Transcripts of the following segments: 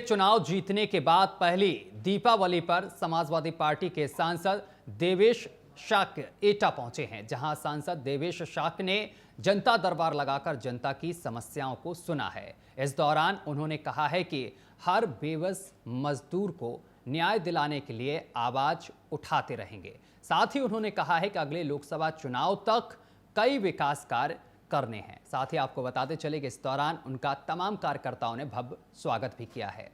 चुनाव जीतने के बाद पहली दीपावली पर समाजवादी पार्टी के सांसद देवेश शाक एटा पहुंचे हैं, जहां सांसद देवेश शाक ने जनता दरबार लगाकर जनता की समस्याओं को सुना है। इस दौरान उन्होंने कहा है कि हर बेबस मजदूर को न्याय दिलाने के लिए आवाज उठाते रहेंगे। साथ ही उन्होंने कहा है कि अगले लोकसभा चुनाव तक कई विकास कार्य करने हैं। साथ ही आपको बताते चले कि इस दौरान उनका तमाम कार्यकर्ताओं ने भव्य स्वागत भी किया है।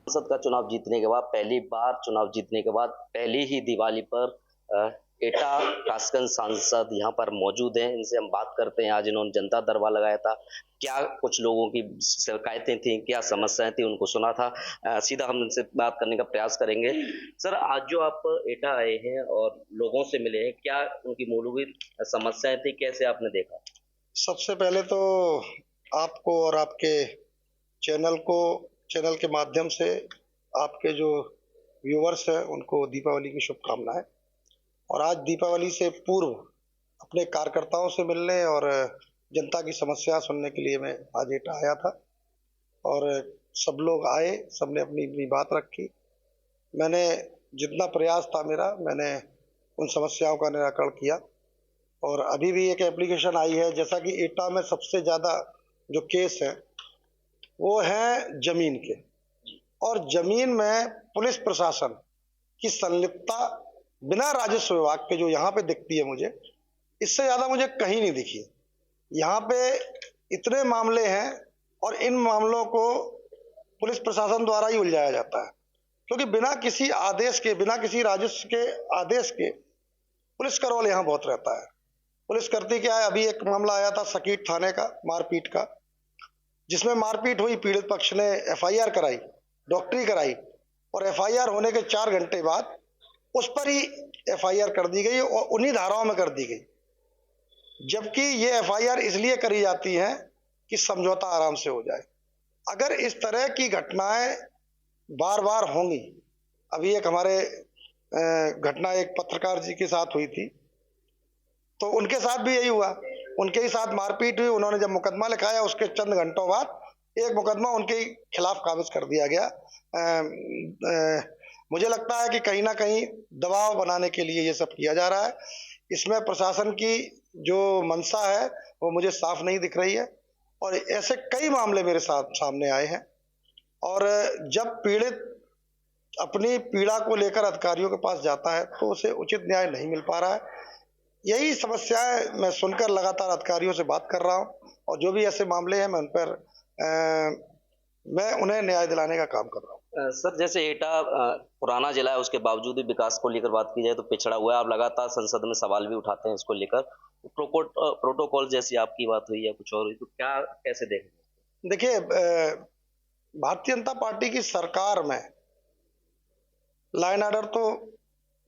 संसद का चुनाव जीतने के बाद पहली ही दिवाली पर एटा कासगंज सांसद यहाँ पर मौजूद हैं। इनसे हम बात करते हैं। आज इन्होंने जनता दरबार लगाया था, क्या कुछ लोगों की शिकायतें थी, क्या समस्याएं थी, उनको सुना था। सीधा हम इनसे बात करने का प्रयास करेंगे। सर, आज जो आप एटा आए हैं और लोगों से मिले हैं, क्या उनकी मूलभूत समस्याएं थी, कैसे आपने देखा? सबसे पहले तो आपको और आपके चैनल के माध्यम से आपके जो व्यूअर्स हैं उनको दीपावली की शुभकामनाएं। और आज दीपावली से पूर्व अपने कार्यकर्ताओं से मिलने और जनता की समस्या सुनने के लिए मैं आज एटा आया था और सब लोग आए, सबने अपनी अपनी बात रखी। मैंने जितना प्रयास था मैंने उन समस्याओं का निराकरण किया। और अभी भी एक एप्लीकेशन आई है, जैसा कि एटा में सबसे ज़्यादा जो केस है वो है जमीन के, और जमीन में पुलिस प्रशासन की संलिप्तता बिना राजस्व विभाग के जो यहाँ पे दिखती है, मुझे इससे ज़्यादा मुझे कहीं नहीं दिखी। यहाँ पे इतने मामले हैं और इन मामलों को पुलिस प्रशासन द्वारा ही उलझाया जाता है, क्योंकि बिना किसी आदेश के, बिना किसी राजस्व के आदेश के पुलिस का रोल यहाँ बहुत रहता है। पुलिस करती क्या है, अभी एक मामला आया था सकीट थाने का, मारपीट का, जिसमें मारपीट हुई, पीड़ित पक्ष ने एफआईआर कराई, डॉक्टरी कराई, और एफआईआर होने के 4 घंटे बाद उस पर ही एफआईआर कर दी गई और उन्हीं धाराओं में कर दी गई। जबकि ये एफआईआर इसलिए करी जाती है कि समझौता आराम से हो जाए। अगर इस तरह की घटनाएं बार बार होंगी, अभी एक हमारे घटना एक पत्रकार जी के साथ हुई थी, तो उनके साथ भी यही हुआ, उनके ही साथ मारपीट हुई। उन्होंने जब मुकदमा लिखाया उसके चंद घंटों बाद एक मुकदमा उनके खिलाफ कागज कर दिया गया। मुझे लगता है कि कहीं ना कहीं दबाव बनाने के लिए ये सब किया जा रहा है। इसमें प्रशासन की जो मंशा है वो मुझे साफ नहीं दिख रही है, और ऐसे कई मामले मेरे साथ सामने आए हैं। और जब पीड़ित अपनी पीड़ा को लेकर अधिकारियों के पास जाता है तो उसे उचित न्याय नहीं मिल पा रहा है। यही समस्याएं मैं सुनकर लगातार अधिकारियों से बात कर रहा हूं, और जो भी ऐसे मामले हैं मैं उन पर मैं उन्हें न्याय दिलाने का काम कर रहा हूं। सर, जैसे एटा पुराना जिला है, उसके बावजूद भी विकास को लेकर बात की जाए तो पिछड़ा हुआ है। आप लगातार संसद में सवाल भी उठाते हैं इसको लेकर। प्रोटोकॉल जैसी आपकी बात हुई या कुछ और हुई, तो क्या कैसे देखें? देखिए, भारतीय जनता पार्टी की सरकार में लॉ एंड ऑर्डर तो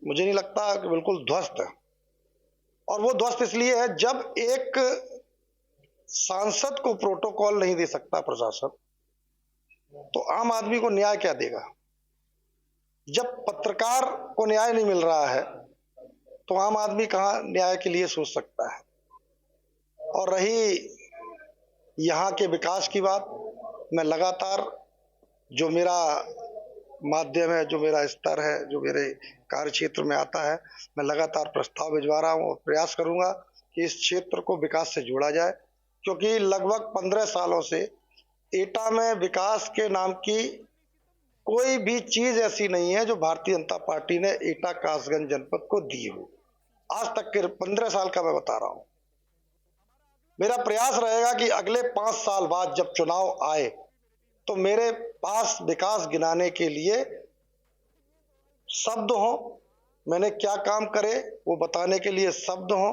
मुझे नहीं लगता कि बिल्कुल ध्वस्त है, और वो ध्वस्त इसलिए है जब एक सांसद को प्रोटोकॉल नहीं दे सकता प्रशासन, तो आम आदमी को न्याय क्या देगा? जब पत्रकार को न्याय नहीं मिल रहा है तो आम आदमी कहां न्याय के लिए सोच सकता है? और रही यहाँ के विकास की बात, मैं लगातार जो मेरा माध्यम है, जो मेरा स्तर है, जो मेरे कार्य क्षेत्र में आता है, मैं लगातार प्रस्ताव भिजवा रहा हूं और प्रयास करूंगा कि इस क्षेत्र को विकास से जोड़ा जाए, क्योंकि लगभग 15 सालों से एटा में विकास के नाम की कोई भी चीज ऐसी नहीं है जो भारतीय जनता पार्टी ने एटा कासगंज जनपद को दी हो। आज तक के 15 साल का मैं बता रहा हूं। मेरा प्रयास रहेगा कि अगले 5 साल बाद जब चुनाव आए तो मेरे पास विकास गिनाने के लिए शब्द हो, मैंने क्या काम करे वो बताने के लिए शब्द हो,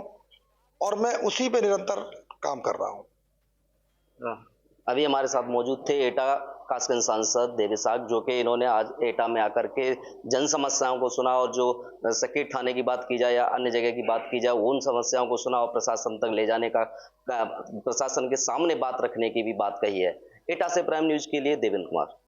और मैं उसी पे निरंतर काम कर रहा हूं। अभी हमारे साथ मौजूद थे एटा कासगंज सांसद देवेश शाक, जो कि इन्होंने आज एटा में आकर के जन समस्याओं को सुना, और जो सकीट थाने की बात की जाए या अन्य जगह की बात की जाए, उन समस्याओं को सुना और प्रशासन तक ले जाने का, प्रशासन के सामने बात रखने की भी बात कही है। एटा से प्राइम न्यूज के लिए देवेंद्र कुमार।